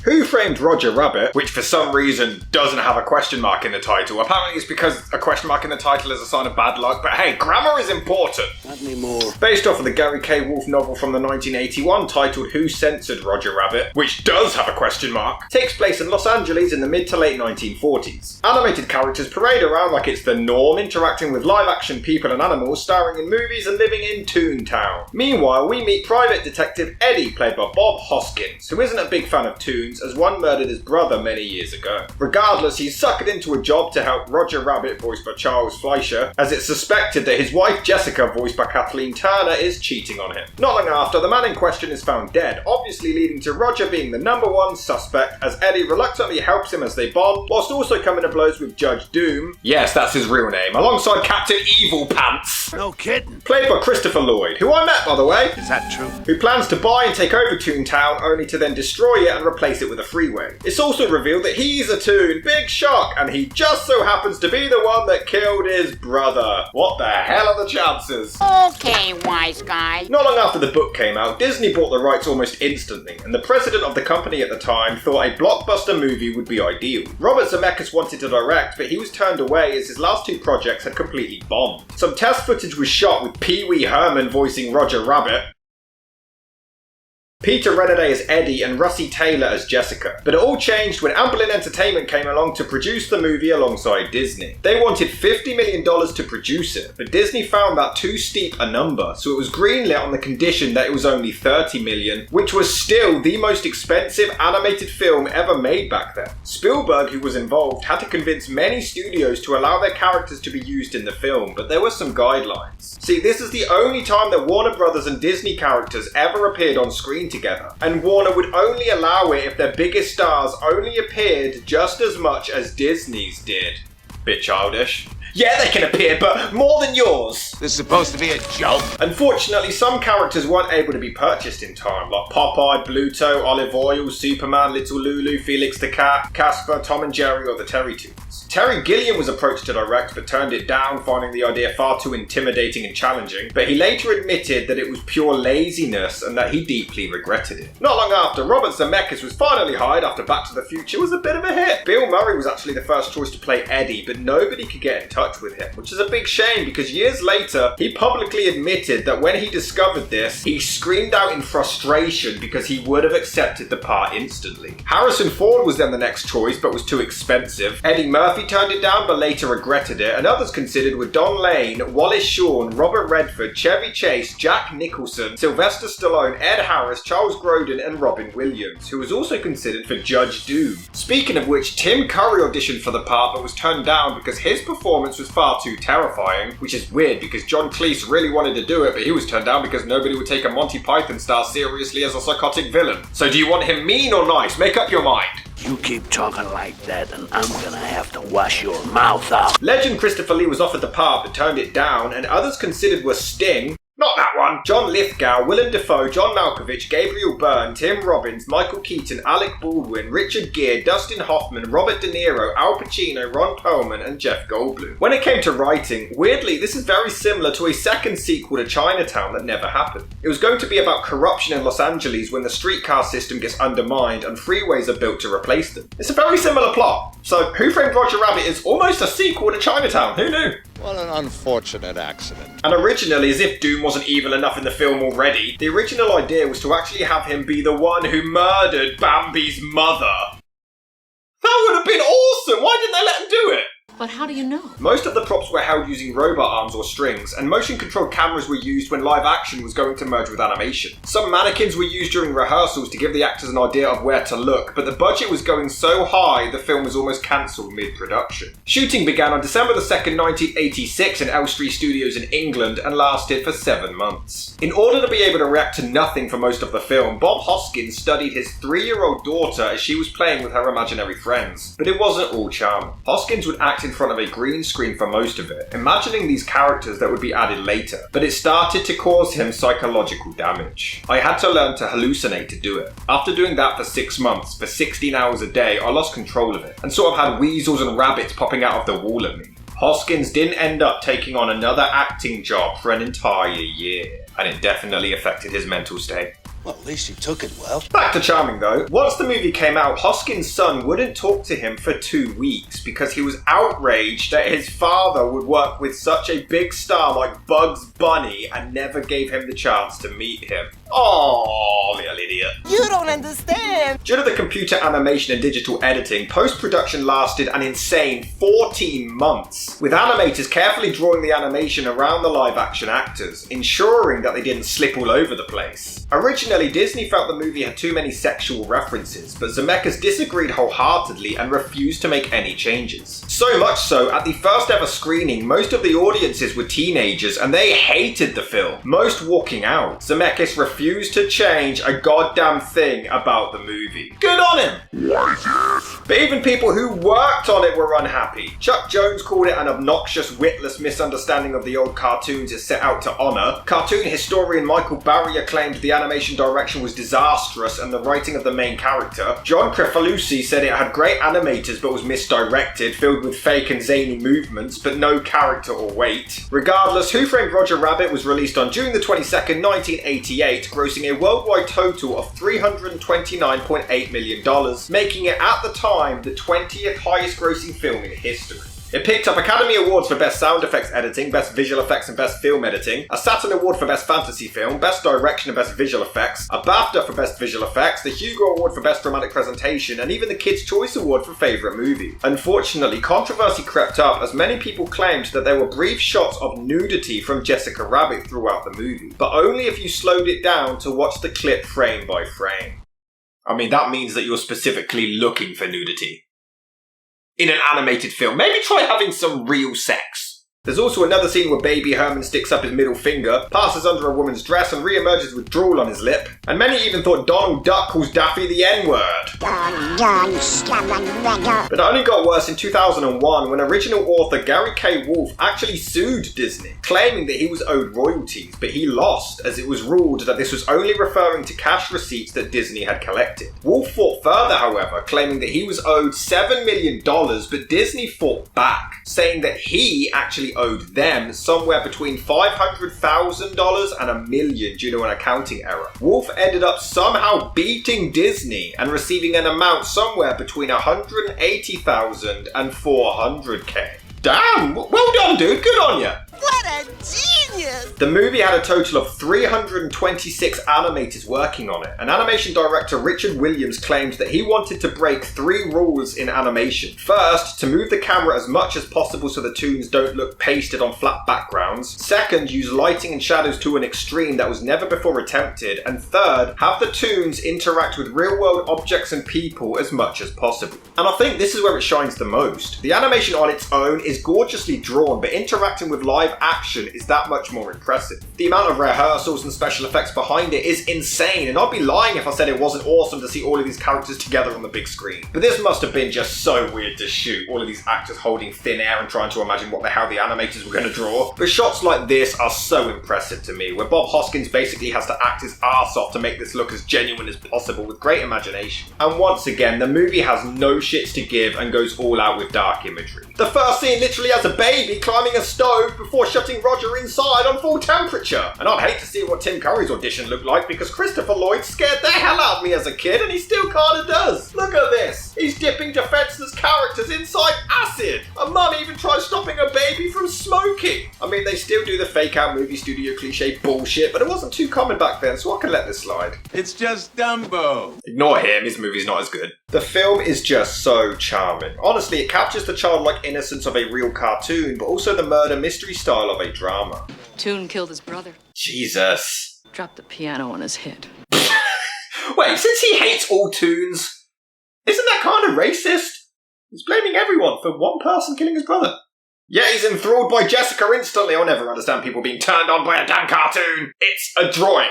Who Framed Roger Rabbit, which for some reason doesn't have a question mark in the title. Apparently it's because a question mark in the title is a sign of bad luck, but hey, grammar is important. Not anymore. Based off of the Gary K. Wolfe novel from the 1981 titled Who Censored Roger Rabbit, which does have a question mark, takes place in Los Angeles in the mid to late 1940s. Animated characters parade around like it's the norm, interacting with live action people and animals, starring in movies and living in Toontown. Meanwhile, we meet Private Detective Eddie, played by Bob Hoskins, who isn't a big fan of toons, as one murdered his brother many years ago. Regardless, he's suckered into a job to help Roger Rabbit, voiced by Charles Fleischer, as it's suspected that his wife Jessica, voiced by Kathleen Turner, is cheating on him. Not long after, the man in question is found dead, obviously leading to Roger being the number one suspect, as Eddie reluctantly helps him as they bond, whilst also coming to blows with Judge Doom, yes, that's his real name, alongside Captain Evil Pants. No kidding. Played by Christopher Lloyd, who I met, by the way. Is that true? Who plans to buy and take over Toontown, only to then destroy it and replace it with a freeway. It's also revealed that he's a toon, big shock, and he just so happens to be the one that killed his brother. What the hell are the chances? Okay, wise guy. Not long after the book came out, Disney bought the rights almost instantly, and the president of the company at the time thought a blockbuster movie would be ideal. Robert Zemeckis wanted to direct, but he was turned away as his last two projects had completely bombed. Some test footage was shot with Pee Wee Herman voicing Roger Rabbit, Peter Renaday as Eddie, and Russie Taylor as Jessica. But it all changed when Amblin Entertainment came along to produce the movie alongside Disney. They wanted $50 million to produce it, but Disney found that too steep a number, so it was greenlit on the condition that it was only $30 million, which was still the most expensive animated film ever made back then. Spielberg, who was involved, had to convince many studios to allow their characters to be used in the film, but there were some guidelines. See, this is the only time that Warner Brothers and Disney characters ever appeared on screen together, and Warner would only allow it if their biggest stars only appeared just as much as Disney's did. Bit childish. Yeah, they can appear, but more than yours. This is supposed to be a joke. Unfortunately, some characters weren't able to be purchased in time, like Popeye, Bluto, Olive Oyl, Superman, Little Lulu, Felix the Cat, Casper, Tom and Jerry, or the Terry Toons. Terry Gilliam was approached to direct, but turned it down, finding the idea far too intimidating and challenging, but he later admitted that it was pure laziness and that he deeply regretted it. Not long after, Robert Zemeckis was finally hired after Back to the Future was a bit of a hit. Bill Murray was actually the first choice to play Eddie, but nobody could get in touch with him, which is a big shame because years later, he publicly admitted that when he discovered this, he screamed out in frustration because he would have accepted the part instantly. Harrison Ford was then the next choice, but was too expensive. Eddie Murphy turned it down, but later regretted it, and others considered were Don Lane, Wallace Shawn, Robert Redford, Chevy Chase, Jack Nicholson, Sylvester Stallone, Ed Harris, Charles Grodin, and Robin Williams, who was also considered for Judge Doom. Speaking of which, Tim Curry auditioned for the part but was turned down because his performance was far too terrifying, which is weird because John Cleese really wanted to do it, but he was turned down because nobody would take a Monty Python star seriously as a psychotic villain. So do you want him mean or nice? Make up your mind. You keep talking like that and I'm gonna have to wash your mouth out. Legend Christopher Lee was offered the part but turned it down, and others considered were Sting, not that one, John Lithgow, Willem Dafoe, John Malkovich, Gabriel Byrne, Tim Robbins, Michael Keaton, Alec Baldwin, Richard Gere, Dustin Hoffman, Robert De Niro, Al Pacino, Ron Perlman, and Jeff Goldblum. When it came to writing, weirdly, this is very similar to a second sequel to Chinatown that never happened. It was going to be about corruption in Los Angeles when the streetcar system gets undermined and freeways are built to replace them. It's a very similar plot. So, Who Framed Roger Rabbit is almost a sequel to Chinatown. Who knew? What an unfortunate accident. And originally, as if Doom wasn't evil enough in the film already, the original idea was to actually have him be the one who murdered Bambi's mother. That would have been awesome! Why didn't they let him do it? But how do you know? Most of the props were held using robot arms or strings, and motion-controlled cameras were used when live action was going to merge with animation. Some mannequins were used during rehearsals to give the actors an idea of where to look, but the budget was going so high the film was almost cancelled mid-production. Shooting began on December 2nd, 1986 in Elstree Studios in England and lasted for 7 months. In order to be able to react to nothing for most of the film, Bob Hoskins studied his 3-year-old daughter as she was playing with her imaginary friends. But it wasn't all charm. Hoskins would act in front of a green screen for most of it, imagining these characters that would be added later, but it started to cause him psychological damage. I had to learn to hallucinate to do it. After doing that for 6 months, for 16 hours a day, I lost control of it, and sort of had weasels and rabbits popping out of the wall at me. Hoskins didn't end up taking on another acting job for an entire year, and it definitely affected his mental state. Well, at least you took it well. Back to Charming though. Once the movie came out, Hoskins' son wouldn't talk to him for 2 weeks because he was outraged that his father would work with such a big star like Bugs Bunny and never gave him the chance to meet him. Oh, little idiot. You don't understand. Due to the computer animation and digital editing, post-production lasted an insane 14 months, with animators carefully drawing the animation around the live-action actors, ensuring that they didn't slip all over the place. Originally, Disney felt the movie had too many sexual references, but Zemeckis disagreed wholeheartedly and refused to make any changes. So much so, at the first ever screening, most of the audiences were teenagers and they hated the film, most walking out. Zemeckis refused to change a goddamn thing about the movie. Good on him! But even people who worked on it were unhappy. Chuck Jones called it an obnoxious, witless misunderstanding of the old cartoons it set out to honour. Cartoon historian Michael Barrier claimed the animation direction was disastrous and the writing of the main character. John Kricfalusi said it had great animators but was misdirected, filled with fake and zany movements, but no character or weight. Regardless, Who Framed Roger Rabbit was released on June the 22nd, 1988, grossing a worldwide total of $329.8 million, making it at the time the 20th highest grossing film in history. It picked up Academy Awards for Best Sound Effects Editing, Best Visual Effects and Best Film Editing, a Saturn Award for Best Fantasy Film, Best Direction and Best Visual Effects, a BAFTA for Best Visual Effects, the Hugo Award for Best Dramatic Presentation, and even the Kids' Choice Award for Favourite Movie. Unfortunately, controversy crept up as many people claimed that there were brief shots of nudity from Jessica Rabbit throughout the movie, but only if you slowed it down to watch the clip frame by frame. I mean, that means that you're specifically looking for nudity in an animated film. Maybe try having some real sex. There's also another scene where Baby Herman sticks up his middle finger, passes under a woman's dress and re-emerges with drool on his lip. And many even thought Donald Duck calls Daffy the N-word. But it only got worse in 2001 when original author Gary K. Wolfe actually sued Disney, claiming that he was owed royalties, but he lost as it was ruled that this was only referring to cash receipts that Disney had collected. Wolfe fought further, however, claiming that he was owed $7 million, but Disney fought back, saying that he actually owed them somewhere between $500,000 and $1 million due to an accounting error. Wolfe ended up somehow beating Disney and receiving an amount somewhere between $180,000 and $400K. Damn! Well done, dude. Good on ya. What a genius! The movie had a total of 326 animators working on it, and animation director Richard Williams claimed that he wanted to break 3 rules in animation. First, to move the camera as much as possible so the toons don't look pasted on flat backgrounds. Second, use lighting and shadows to an extreme that was never before attempted. And third, have the toons interact with real-world objects and people as much as possible. And I think this is where it shines the most. The animation on its own is gorgeously drawn, but interacting with live action is that much more impressive. The amount of rehearsals and special effects behind it is insane, and I'd be lying if I said it wasn't awesome to see all of these characters together on the big screen. But this must have been just so weird to shoot, all of these actors holding thin air and trying to imagine what the hell the animators were going to draw. But shots like this are so impressive to me, where Bob Hoskins basically has to act his arse off to make this look as genuine as possible with great imagination. And once again, the movie has no shits to give and goes all out with dark imagery. The first scene literally has a baby climbing a stove before shutting Roger inside on full temperature. And I'd hate to see what Tim Curry's audition looked like because Christopher Lloyd scared the hell out of me as a kid and he still kinda does. Look at this. He's dipping defenseless characters inside acid. A mum even tried stopping a baby from smoking. I mean, they still do the fake out movie studio cliche bullshit, but it wasn't too common back then, so I can let this slide. It's just Dumbo. Ignore him, his movie's not as good. The film is just so charming. Honestly, it captures the childlike innocence of a real cartoon, but also the murder mystery style of a drama. Toon killed his brother. Jesus. Dropped the piano on his head. Wait, since he hates all toons, isn't that kind of racist? He's blaming everyone for one person killing his brother. Yeah, he's enthralled by Jessica instantly. I'll never understand people being turned on by a damn cartoon. It's a drawing.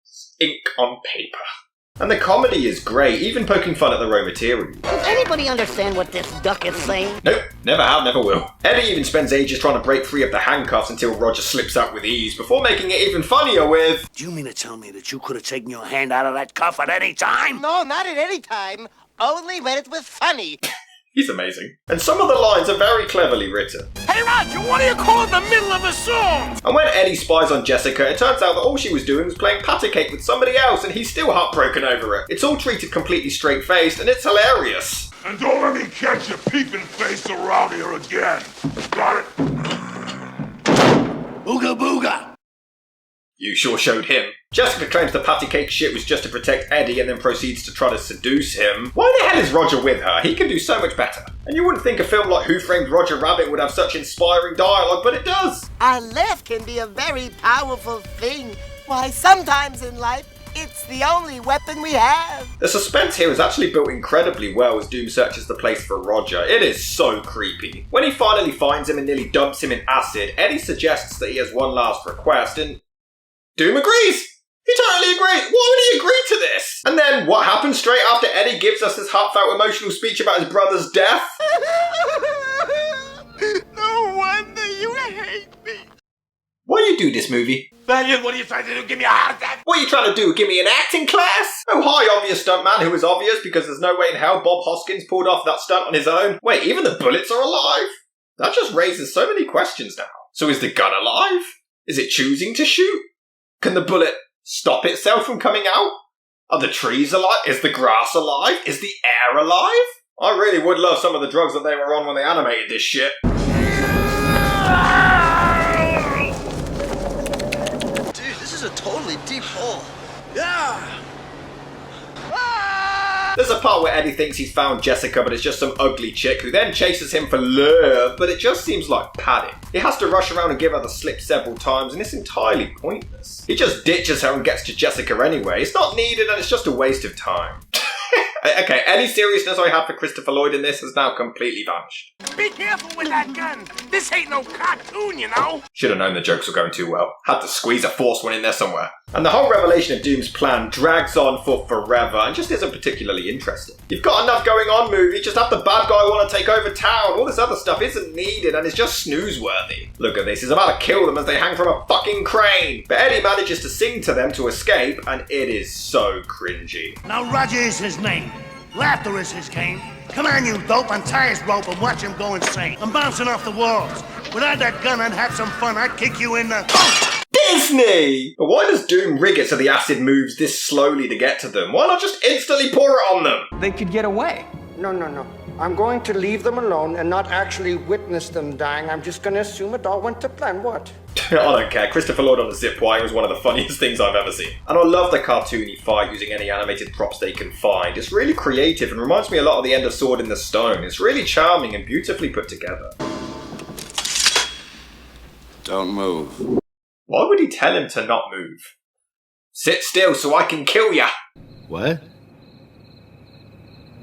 It's ink on paper. And the comedy is great, even poking fun at the raw material. Does anybody understand what this duck is saying? Nope, never have, never will. Eddie even spends ages trying to break free of the handcuffs until Roger slips out with ease, before making it even funnier with... Do you mean to tell me that you could have taken your hand out of that cuff at any time? No, not at any time. Only when it was funny. He's amazing. And some of the lines are very cleverly written. Hey, Hey, Roger, what do you call the middle of a song? And when Eddie spies on Jessica, it turns out that all she was doing was playing patty cake with somebody else, and he's still heartbroken over it. It's all treated completely straight-faced, and it's hilarious. And don't let me catch your peeping face around here again. Got it? Ooga booga. You sure showed him. Jessica claims the patty cake shit was just to protect Eddie and then proceeds to try to seduce him. Why the hell is Roger with her? He can do so much better. And you wouldn't think a film like Who Framed Roger Rabbit would have such inspiring dialogue, but it does. Our left can be a very powerful thing. Why, sometimes in life, it's the only weapon we have. The suspense here is actually built incredibly well as Doom searches the place for Roger. It is so creepy. When he finally finds him and nearly dumps him in acid, Eddie suggests that he has one last request, and Doom agrees! He totally agrees! Why would he agree to this? And then what happens straight after Eddie gives us this heartfelt emotional speech about his brother's death? No wonder you hate me. Why do you do this movie? Valiant, what are you trying to do? Give me a heart attack? What are you trying to do? Give me an acting class? Oh hi, obvious stuntman who is obvious because there's no way in hell Bob Hoskins pulled off that stunt on his own. Wait, even the bullets are alive? That just raises so many questions now. So is the gun alive? Is it choosing to shoot? Can the bullet stop itself from coming out? Are the trees alive? Is the grass alive? Is the air alive? I really would love some of the drugs that they were on when they animated this shit. Dude, this is a totally deep hole. Yeah. There's a part where Eddie thinks he's found Jessica, but it's just some ugly chick who then chases him for love, but it just seems like padding. He has to rush around and give her the slip several times, and it's entirely pointless. He just ditches her and gets to Jessica anyway. It's not needed, and it's just a waste of time. Okay, any seriousness I had for Christopher Lloyd in this has now completely vanished. Be careful with that gun. This ain't no cartoon, you know. Should have known the jokes were going too well. Had to squeeze a forced one in there somewhere. And the whole revelation of Doom's plan drags on for forever and just isn't particularly interesting. You've got enough going on, movie. Just have the bad guy want to take over town. All this other stuff isn't needed and it's just snooze-worthy. Look at this. He's about to kill them as they hang from a fucking crane. But Eddie manages to sing to them to escape and it is so cringy. Now Roger is his name. Laughter is his game. Come on, you dope, untie his rope and watch him go insane. I'm bouncing off the walls. Without that gun, I'd have some fun. I'd kick you in the... Disney! But why does Doom rig it so the acid moves this slowly to get to them? Why not just instantly pour it on them? They could get away. No. I'm going to leave them alone and not actually witness them dying. I'm just going to assume it all went to plan. What? I don't care. Christopher Lloyd on a zip wire is one of the funniest things I've ever seen. And I love the cartoony fight using any animated props they can find. It's really creative and reminds me a lot of the end of Sword in the Stone. It's really charming and beautifully put together. Don't move. Why would he tell him to not move? Sit still so I can kill ya! What?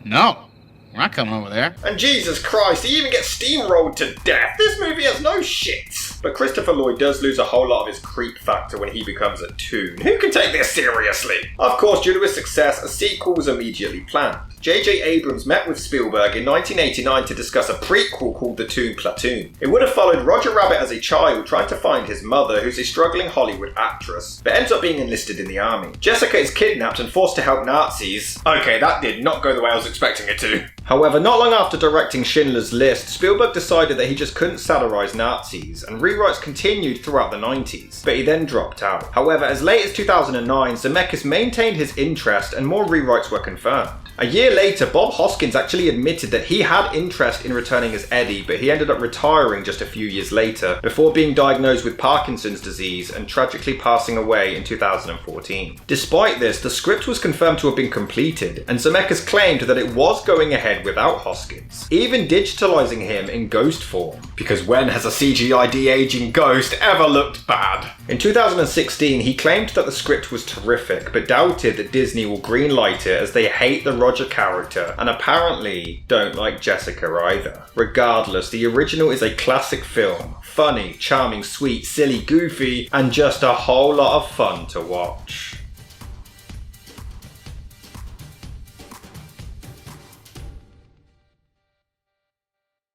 No. We're not coming over there. And Jesus Christ, he even gets steamrolled to death. This movie has no shit. But Christopher Lloyd does lose a whole lot of his creep factor when he becomes a toon. Who can take this seriously? Of course, due to his success, a sequel was immediately planned. J.J. Abrams met with Spielberg in 1989 to discuss a prequel called The Toon Platoon. It would have followed Roger Rabbit as a child trying to find his mother, who's a struggling Hollywood actress, but ends up being enlisted in the army. Jessica is kidnapped and forced to help Nazis. Okay, that did not go the way I was expecting it to. However, not long after directing Schindler's List, Spielberg decided that he just couldn't satirize Nazis, and rewrites continued throughout the 90s, but he then dropped out. However, as late as 2009, Zemeckis maintained his interest and more rewrites were confirmed. A year later, Bob Hoskins actually admitted that he had interest in returning as Eddie, but he ended up retiring just a few years later, before being diagnosed with Parkinson's disease and tragically passing away in 2014. Despite this, the script was confirmed to have been completed, and Zemeckis claimed that it was going ahead without Hoskins, even digitalizing him in ghost form, because when has a CGI de-aging ghost ever looked bad? In 2016, he claimed that the script was terrific, but doubted that Disney will greenlight it as they hate the Roger character, and apparently don't like Jessica either. Regardless, the original is a classic film. Funny, charming, sweet, silly, goofy, and just a whole lot of fun to watch.